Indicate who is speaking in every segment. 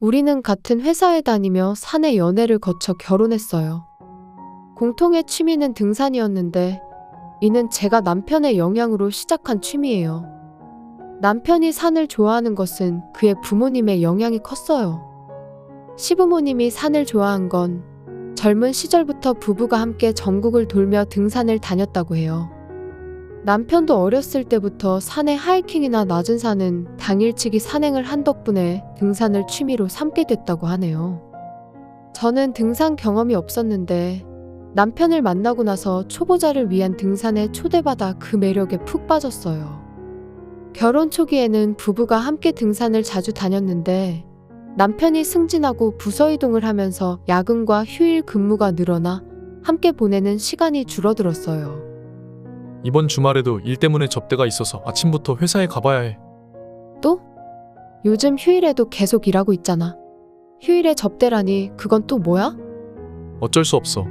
Speaker 1: 우리는 같은 회사에 다니며 사내 연애를 거쳐 결혼했어요. 공통의 취미는 등산이었는데 이는 제가 남편의 영향으로 시작한 취미예요. 남편이 산을 좋아하는 것은 그의 부모님의 영향이 컸어요. 시부모님이 산을 좋아한 건 젊은 시절부터 부부가 함께 전국을 돌며 등산을 다녔다고 해요. 남편도 어렸을 때부터 산의 하이킹이나 낮은 산은 당일치기 산행을 한 덕분에 등산을 취미로 삼게 됐다고 하네요. 저는 등산 경험이 없었는데 남편을 만나고 나서 초보자를 위한 등산에 초대받아 그 매력에 푹 빠졌어요. 결혼 초기에는 부부가 함께 등산을 자주 다녔는데 남편이 승진하고 부서 이동을 하면서 야근과 휴일 근무가 늘어나 함께 보내는 시간이 줄어들었어요.
Speaker 2: 이번 주말에도 일 때문에 접대가 있어서 아침부터 회사에 가봐야 해.
Speaker 1: 또? 요즘 휴일에도 계속 일하고 있잖아. 휴일에 접대라니 그건 또 뭐야?
Speaker 2: 어쩔 수 없어.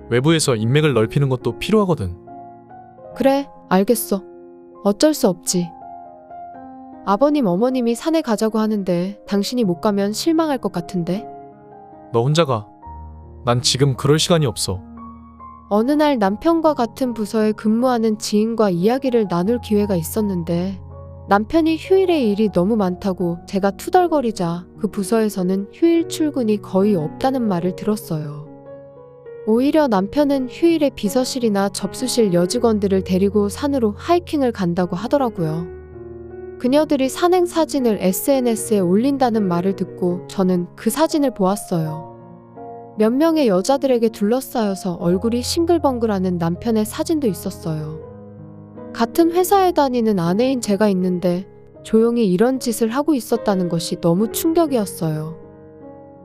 Speaker 2: 외부에서 인맥을 넓히는 것도 필요하거든.
Speaker 1: 그래, 알겠어. 어쩔 수 없지. 아버님, 어머님이 산에 가자고 하는데 당신이 못 가면 실망할 것 같은데?
Speaker 2: 너 혼자 가. 난 지금 그럴 시간이 없어.
Speaker 1: 어느 날 남편과 같은 부서에 근무하는 지인과 이야기를 나눌 기회가 있었는데 남편이 휴일에 일이 너무 많다고 제가 투덜거리자 그 부서에서는 휴일 출근이 거의 없다는 말을 들었어요. 오히려 남편은 휴일에 비서실이나 접수실 여직원들을 데리고 산으로 하이킹을 간다고 하더라고요. 그녀들이 산행 사진을 SNS에 올린다는 말을 듣고 저는 그 사진을 보았어요. 몇 명의 여자들에게 둘러싸여서 얼굴이 싱글벙글하는 남편의 사진도 있었어요. 같은 회사에 다니는 아내인 제가 있는데 조용히 이런 짓을 하고 있었다는 것이 너무 충격이었어요.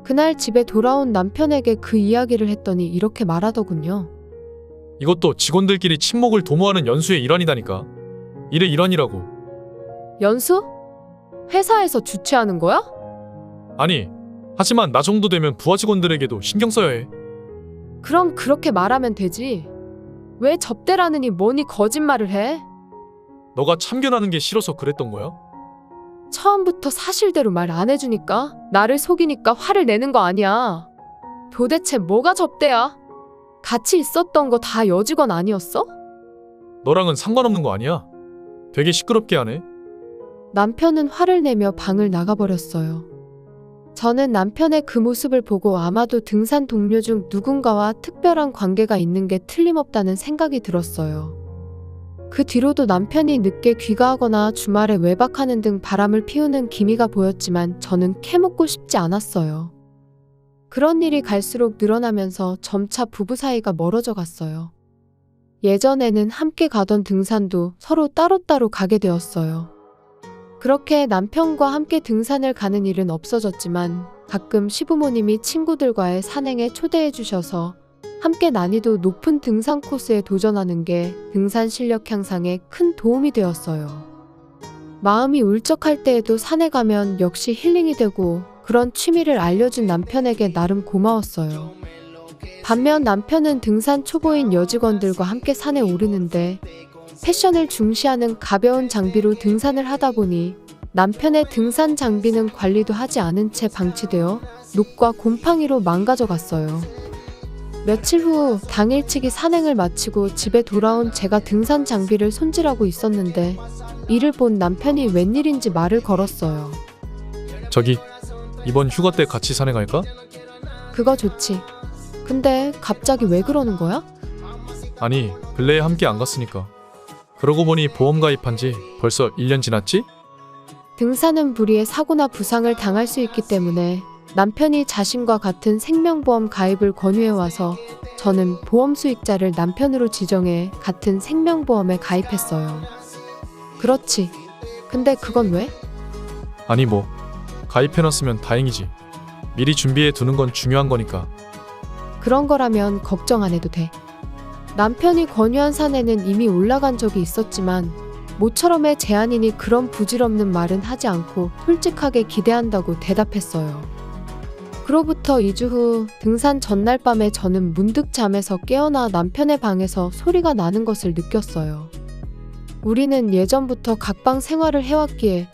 Speaker 1: 그날 집에 돌아온 남편에게 그 이야기를 했더니 이렇게 말하더군요.
Speaker 2: 이것도 직원들끼리 친목을 도모하는 연수의 일환이다니까. 일의 일환이라고.
Speaker 1: 연수? 회사에서 주최하는 거야?
Speaker 2: 아니, 하지만 나 정도 되면 부하 직원들에게도 신경 써야 해.
Speaker 1: 그럼 그렇게 말하면 되지. 왜 접대라느니 뭐니 거짓말을 해?
Speaker 2: 너가 참견하는 게 싫어서 그랬던 거야?
Speaker 1: 처음부터 사실대로 말 안 해주니까 나를 속이니까 화를 내는 거 아니야. 도대체 뭐가 접대야? 같이 있었던 거 다 여직원 아니었어?
Speaker 2: 너랑은 상관없는 거 아니야? 되게 시끄럽게 하네.
Speaker 1: 남편은 화를 내며 방을 나가버렸어요. 저는 남편의 그 모습을 보고 아마도 등산 동료 중 누군가와 특별한 관계가 있는 게 틀림없다는 생각이 들었어요. 그 뒤로도 남편이 늦게 귀가하거나 주말에 외박하는 등 바람을 피우는 기미가 보였지만 저는 캐묻고 싶지 않았어요. 그런 일이 갈수록 늘어나면서 점차 부부 사이가 멀어져 갔어요. 예전에는 함께 가던 등산도 서로 따로따로 가게 되었어요. 그렇게 남편과 함께 등산을 가는 일은 없어졌지만 가끔 시부모님이 친구들과의 산행에 초대해 주셔서 함께 난이도 높은 등산 코스에 도전하는 게 등산 실력 향상에 큰 도움이 되었어요. 마음이 울적할 때에도 산에 가면 역시 힐링이 되고 그런 취미를 알려준 남편에게 나름 고마웠어요. 반면 남편은 등산 초보인 여직원들과 함께 산에 오르는데 패션을 중시하는 가벼운 장비로 등산을 하다 보니 남편의 등산 장비는 관리도 하지 않은 채 방치되어 녹과 곰팡이로 망가져 갔어요. 며칠 후 당일치기 산행을 마치고 집에 돌아온 제가 등산 장비를 손질하고 있었는데 이를 본 남편이 웬일인지 말을 걸었어요.
Speaker 2: 저기, 이번 휴가 때 같이 산행할까?
Speaker 1: 그거 좋지. 근데 갑자기 왜 그러는 거야?
Speaker 2: 아니, 근래에 함께 안 갔으니까. 그러고 보니 보험 가입한 지 벌써 1년 지났지?
Speaker 1: 등산은 불의의 사고나 부상을 당할 수 있기 때문에 남편이 자신과 같은 생명보험 가입을 권유해와서 저는 보험 수익자를 남편으로 지정해 같은 생명보험에 가입했어요. 그렇지. 근데 그건 왜?
Speaker 2: 아니 뭐, 가입해놨으면 다행이지. 미리 준비해 두는 건 중요한 거니까.
Speaker 1: 그런 거라면 걱정 안 해도 돼. 남편이 권유한 산에는 이미 올라간 적이 있었지만 모처럼의 제안이니 그런 부질없는 말은 하지 않고 솔직하게 기대한다고 대답했어요. 그로부터 2주 후 등산 전날 밤에 저는 문득 잠에서 깨어나 남편의 방에서 소리가 나는 것을 느꼈어요. 우리는 예전부터 각방 생활을 해왔기에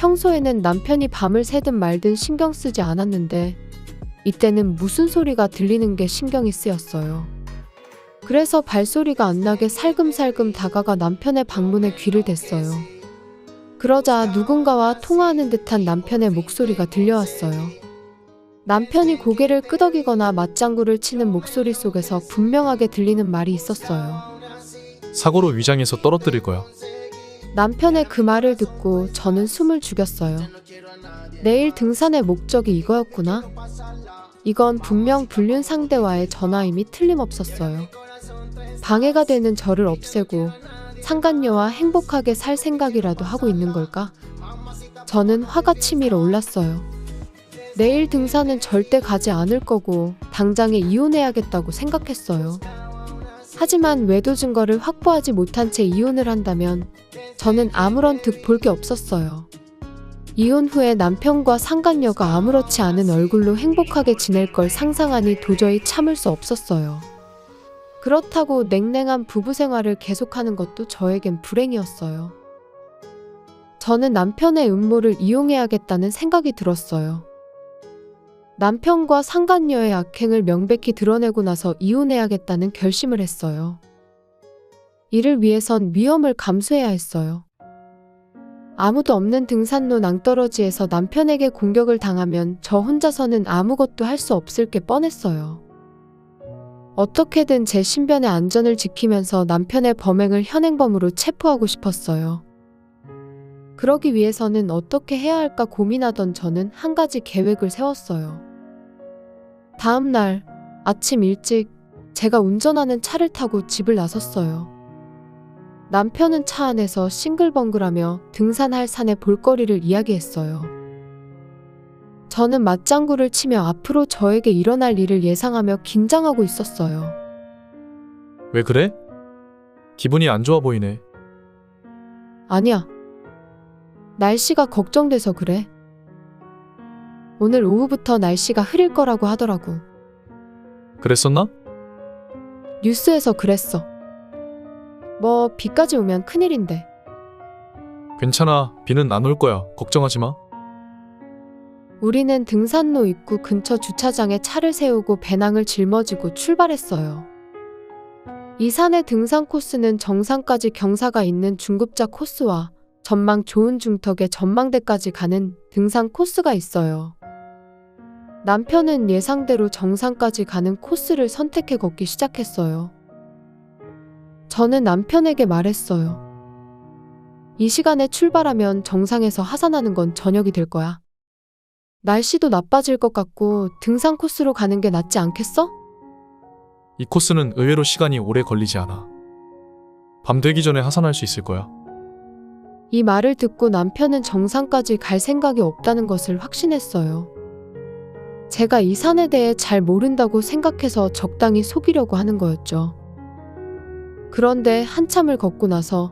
Speaker 1: 평소에는 남편이 밤을 새든 말든 신경 쓰지 않았는데 이때는 무슨 소리가 들리는 게 신경이 쓰였어요. 그래서 발소리가 안 나게 살금살금 다가가 남편의 방문에 귀를 댔어요. 그러자 누군가와 통화하는 듯한 남편의 목소리가 들려왔어요. 남편이 고개를 끄덕이거나 맞장구를 치는 목소리 속에서 분명하게 들리는 말이 있었어요.
Speaker 2: 사고로 위장해서 떨어뜨릴 거야.
Speaker 1: 남편의 그 말을 듣고 저는 숨을 죽였어요. 내일 등산의 목적이 이거였구나. 이건 분명 불륜 상대와의 전화임이 틀림없었어요. 방해가 되는 저를 없애고 상간녀와 행복하게 살 생각이라도 하고 있는 걸까? 저는 화가 치밀어 올랐어요. 내일 등산은 절대 가지 않을 거고 당장에 이혼해야겠다고 생각했어요. 하지만 외도 증거를 확보하지 못한 채 이혼을 한다면 저는 아무런 득 볼 게 없었어요. 이혼 후에 남편과 상간녀가 아무렇지 않은 얼굴로 행복하게 지낼 걸 상상하니 도저히 참을 수 없었어요. 그렇다고 냉랭한 부부 생활을 계속하는 것도 저에겐 불행이었어요. 저는 남편의 음모를 이용해야겠다는 생각이 들었어요. 남편과 상간녀의 악행을 명백히 드러내고 나서 이혼해야겠다는 결심을 했어요. 이를 위해선 위험을 감수해야 했어요. 아무도 없는 등산로 낭떠러지에서 남편에게 공격을 당하면 저 혼자서는 아무것도 할 수 없을 게 뻔했어요. 어떻게든 제 신변의 안전을 지키면서 남편의 범행을 현행범으로 체포하고 싶었어요. 그러기 위해서는 어떻게 해야 할까 고민하던 저는 한 가지 계획을 세웠어요. 다음 날 아침 일찍 제가 운전하는 차를 타고 집을 나섰어요. 남편은 차 안에서 싱글벙글하며 등산할 산의 볼거리를 이야기했어요. 저는 맞장구를 치며 앞으로 저에게 일어날 일을 예상하며 긴장하고 있었어요.
Speaker 2: 왜 그래? 기분이 안 좋아 보이네.
Speaker 1: 아니야. 날씨가 걱정돼서 그래. 오늘 오후부터 날씨가 흐릴 거라고 하더라고.
Speaker 2: 그랬었나?
Speaker 1: 뉴스에서 그랬어. 뭐 비까지 오면 큰일인데.
Speaker 2: 괜찮아. 비는 안 올 거야. 걱정하지 마.
Speaker 1: 우리는 등산로 입구 근처 주차장에 차를 세우고 배낭을 짊어지고 출발했어요. 이 산의 등산 코스는 정상까지 경사가 있는 중급자 코스와 전망 좋은 중턱의 전망대까지 가는 등산 코스가 있어요. 남편은 예상대로 정상까지 가는 코스를 선택해 걷기 시작했어요. 저는 남편에게 말했어요. 이 시간에 출발하면 정상에서 하산하는 건 저녁이 될 거야. 날씨도 나빠질 것 같고 등산 코스로 가는 게 낫지 않겠어?
Speaker 2: 이 코스는 의외로 시간이 오래 걸리지 않아. 밤 되기 전에 하산할 수 있을 거야.
Speaker 1: 이 말을 듣고 남편은 정상까지 갈 생각이 없다는 것을 확신했어요. 제가 이 산에 대해 잘 모른다고 생각해서 적당히 속이려고 하는 거였죠. 그런데 한참을 걷고 나서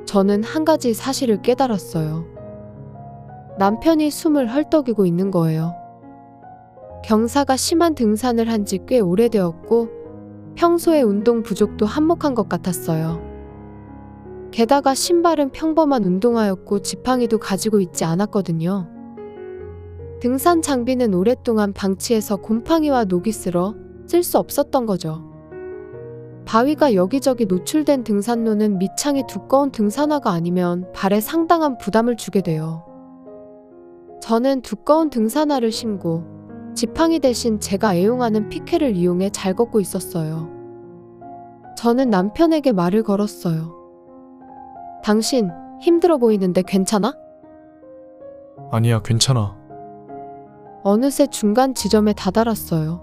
Speaker 1: 저는 한 가지 사실을 깨달았어요. 남편이 숨을 헐떡이고 있는 거예요. 경사가 심한 등산을 한 지 꽤 오래되었고 평소에 운동 부족도 한몫한 것 같았어요. 게다가 신발은 평범한 운동화였고 지팡이도 가지고 있지 않았거든요. 등산 장비는 오랫동안 방치해서 곰팡이와 녹이 슬어 쓸 수 없었던 거죠. 바위가 여기저기 노출된 등산로는 밑창이 두꺼운 등산화가 아니면 발에 상당한 부담을 주게 돼요. 저는 두꺼운 등산화를 신고 지팡이 대신 제가 애용하는 피켓을 이용해 잘 걷고 있었어요. 저는 남편에게 말을 걸었어요. 당신 힘들어 보이는데 괜찮아?
Speaker 2: 아니야, 괜찮아.
Speaker 1: 어느새 중간 지점에 다다랐어요.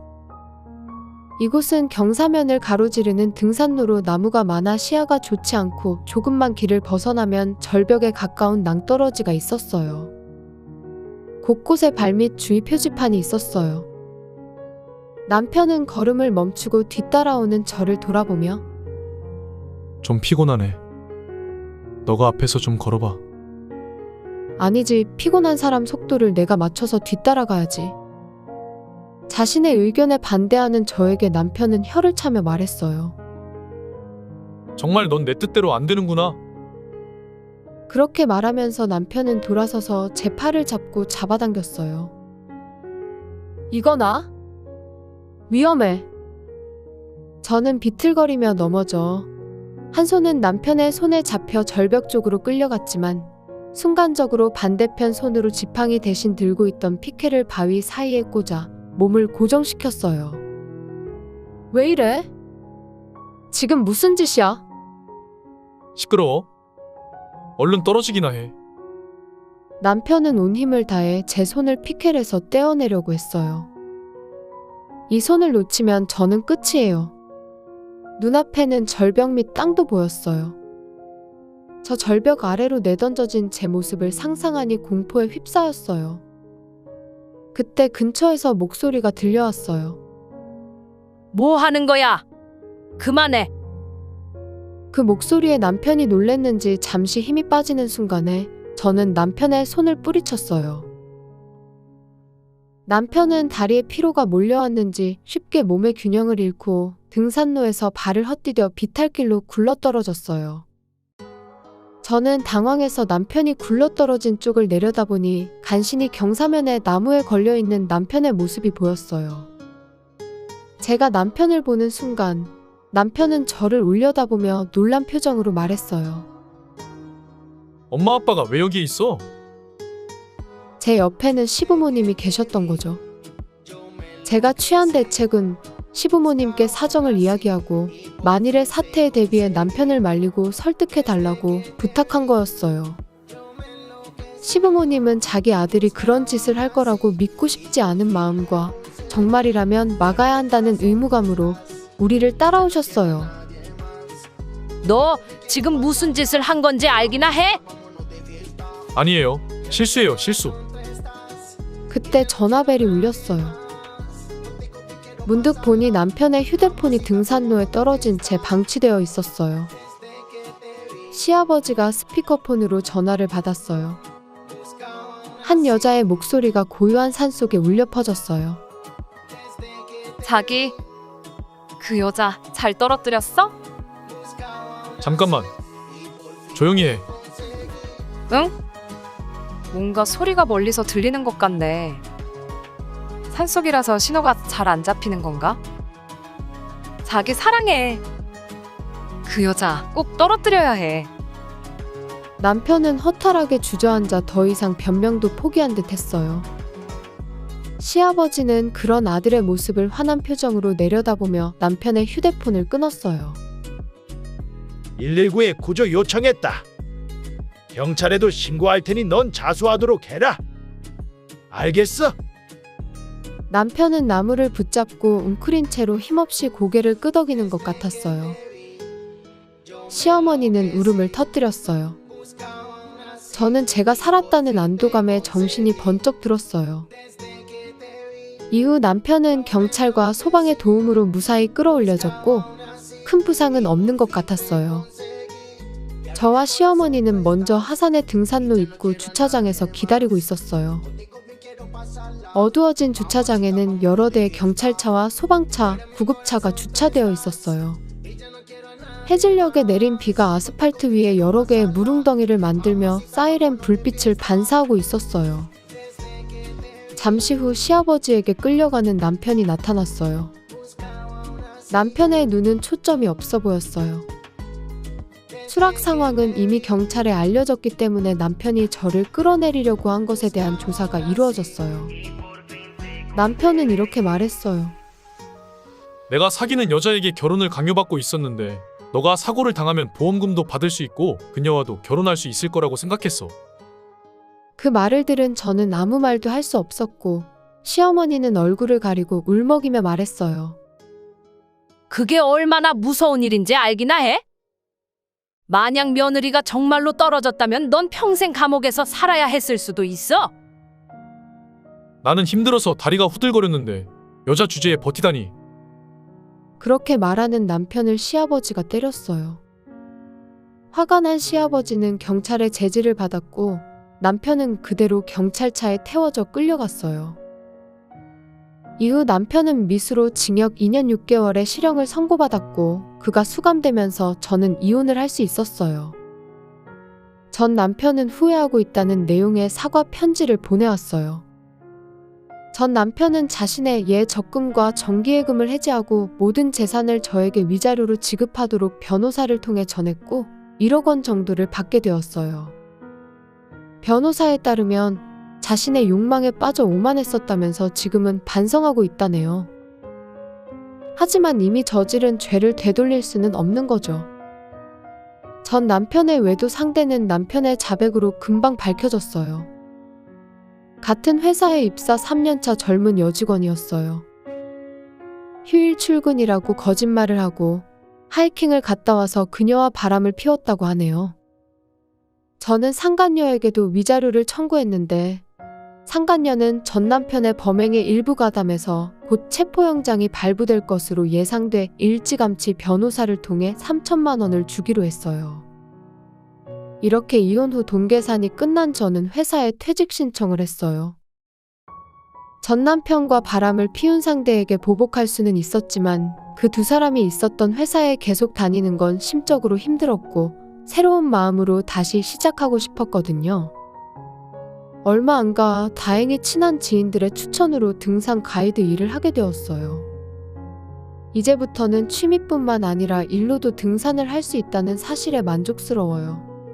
Speaker 1: 이곳은 경사면을 가로지르는 등산로로 나무가 많아 시야가 좋지 않고 조금만 길을 벗어나면 절벽에 가까운 낭떠러지가 있었어요. 곳곳에 발밑 주의 표지판이 있었어요. 남편은 걸음을 멈추고 뒤따라오는 저를 돌아보며
Speaker 2: 좀 피곤하네. 너가 앞에서 좀 걸어봐.
Speaker 1: 아니지, 피곤한 사람 속도를 내가 맞춰서 뒤따라가야지. 자신의 의견에 반대하는 저에게 남편은 혀를 차며 말했어요.
Speaker 2: 정말 넌 내 뜻대로 안 되는구나.
Speaker 1: 그렇게 말하면서 남편은 돌아서서 제 팔을 잡고 잡아당겼어요. 이거나? 위험해. 저는 비틀거리며 넘어져 한 손은 남편의 손에 잡혀 절벽 쪽으로 끌려갔지만 순간적으로 반대편 손으로 지팡이 대신 들고 있던 피켓을 바위 사이에 꽂아 몸을 고정시켰어요. 왜 이래? 지금 무슨 짓이야?
Speaker 2: 시끄러워. 얼른 떨어지기나 해.
Speaker 1: 남편은 온 힘을 다해 제 손을 피켓에서 떼어내려고 했어요. 이 손을 놓치면 저는 끝이에요. 눈앞에는 절벽 밑 땅도 보였어요. 저 절벽 아래로 내던져진 제 모습을 상상하니 공포에 휩싸였어요. 그때 근처에서 목소리가 들려왔어요.
Speaker 3: 뭐 하는 거야? 그만해.
Speaker 1: 그 목소리에 남편이 놀랬는지 잠시 힘이 빠지는 순간에 저는 남편의 손을 뿌리쳤어요. 남편은 다리에 피로가 몰려왔는지 쉽게 몸의 균형을 잃고 등산로에서 발을 헛디뎌 비탈길로 굴러떨어졌어요. 저는 당황해서 남편이 굴러떨어진 쪽을 내려다보니 간신히 경사면에 나무에 걸려있는 남편의 모습이 보였어요. 제가 남편을 보는 순간 남편은 저를 올려다보며 놀란 표정으로 말했어요.
Speaker 2: 엄마 아빠가 왜 여기에 있어?
Speaker 1: 제 옆에는 시부모님이 계셨던 거죠. 제가 취한 대책은 시부모님께 사정을 이야기하고 만일의 사태에 대비해 남편을 말리고 설득해 달라고 부탁한 거였어요. 시부모님은 자기 아들이 그런 짓을 할 거라고 믿고 싶지 않은 마음과 정말이라면 막아야 한다는 의무감으로 우리를 따라오셨어요.
Speaker 3: 너 지금 무슨 짓을 한 건지 알기나 해?
Speaker 2: 아니에요. 실수예요, 실수.
Speaker 1: 그때 전화벨이 울렸어요. 문득 보니 남편의 휴대폰이 등산로에 떨어진 채 방치되어 있었어요. 시아버지가 스피커폰으로 전화를 받았어요. 한 여자의 목소리가 고요한 산속에 울려 퍼졌어요.
Speaker 4: 자기, 그 여자 잘 떨어뜨렸어?
Speaker 2: 잠깐만. 조용히 해.
Speaker 4: 응? 뭔가 소리가 멀리서 들리는 것 같네. 산속이라서 신호가 잘 안 잡히는 건가? 자기 사랑해. 그 여자 꼭 떨어뜨려야 해.
Speaker 1: 남편은 허탈하게 주저앉아 더 이상 변명도 포기한 듯 했어요. 시아버지는 그런 아들의 모습을 화난 표정으로 내려다보며 남편의 휴대폰을 끊었어요.
Speaker 5: 119에 구조 요청했다. 경찰에도 신고할 테니 넌 자수하도록 해라. 알겠어?
Speaker 1: 남편은 나무를 붙잡고 웅크린 채로 힘없이 고개를 끄덕이는 것 같았어요. 시어머니는 울음을 터뜨렸어요. 저는 제가 살았다는 안도감에 정신이 번쩍 들었어요. 이후 남편은 경찰과 소방의 도움으로 무사히 끌어올려졌고 큰 부상은 없는 것 같았어요. 저와 시어머니는 먼저 하산의 등산로 입구 주차장에서 기다리고 있었어요. 어두워진 주차장에는 여러 대의 경찰차와 소방차, 구급차가 주차되어 있었어요. 해질녘에 내린 비가 아스팔트 위에 여러 개의 물웅덩이를 만들며 사이렌 불빛을 반사하고 있었어요. 잠시 후 시아버지에게 끌려가는 남편이 나타났어요. 남편의 눈은 초점이 없어 보였어요. 수락 상황은 이미 경찰에 알려졌기 때문에 남편이 저를 끌어내리려고 한 것에 대한 조사가 이루어졌어요. 남편은 이렇게 말했어요.
Speaker 2: 내가 사귀는 여자에게 결혼을 강요받고 있었는데 너가 사고를 당하면 보험금도 받을 수 있고 그녀와도 결혼할 수 있을 거라고 생각했어.
Speaker 1: 그 말을 들은 저는 아무 말도 할 수 없었고 시어머니는 얼굴을 가리고 울먹이며 말했어요.
Speaker 3: 그게 얼마나 무서운 일인지 알기나 해? 만약 며느리가 정말로 떨어졌다면 넌 평생 감옥에서 살아야 했을 수도 있어.
Speaker 2: 나는 힘들어서 다리가 후들거렸는데 여자 주제에 버티다니.
Speaker 1: 그렇게 말하는 남편을 시아버지가 때렸어요. 화가 난 시아버지는 경찰의 제지를 받았고 남편은 그대로 경찰차에 태워져 끌려갔어요. 이후 남편은 미수로 징역 2년 6개월의 실형을 선고받았고 그가 수감되면서 저는 이혼을 할 수 있었어요. 전 남편은 후회하고 있다는 내용의 사과 편지를 보내왔어요. 전 남편은 자신의 적금과 정기예금을 해지하고 모든 재산을 저에게 위자료로 지급하도록 변호사를 통해 전했고 1억 원 정도를 받게 되었어요. 변호사에 따르면 자신의 욕망에 빠져 오만했었다면서 지금은 반성하고 있다네요. 하지만 이미 저지른 죄를 되돌릴 수는 없는 거죠. 전 남편의 외도 상대는 남편의 자백으로 금방 밝혀졌어요. 같은 회사에 입사 3년차 젊은 여직원이었어요. 휴일 출근이라고 거짓말을 하고 하이킹을 갔다 와서 그녀와 바람을 피웠다고 하네요. 저는 상간녀에게도 위자료를 청구했는데 상간녀는 전 남편의 범행에 일부 가담해서 곧 체포영장이 발부될 것으로 예상돼 일찌감치 변호사를 통해 3천만 원을 주기로 했어요. 이렇게 이혼 후 돈 계산이 끝난 저는 회사에 퇴직 신청을 했어요. 전 남편과 바람을 피운 상대에게 보복할 수는 있었지만 그 두 사람이 있었던 회사에 계속 다니는 건 심적으로 힘들었고 새로운 마음으로 다시 시작하고 싶었거든요. 얼마 안 가 다행히 친한 지인들의 추천으로 등산 가이드 일을 하게 되었어요. 이제부터는 취미뿐만 아니라 일로도 등산을 할 수 있다는 사실에 만족스러워요.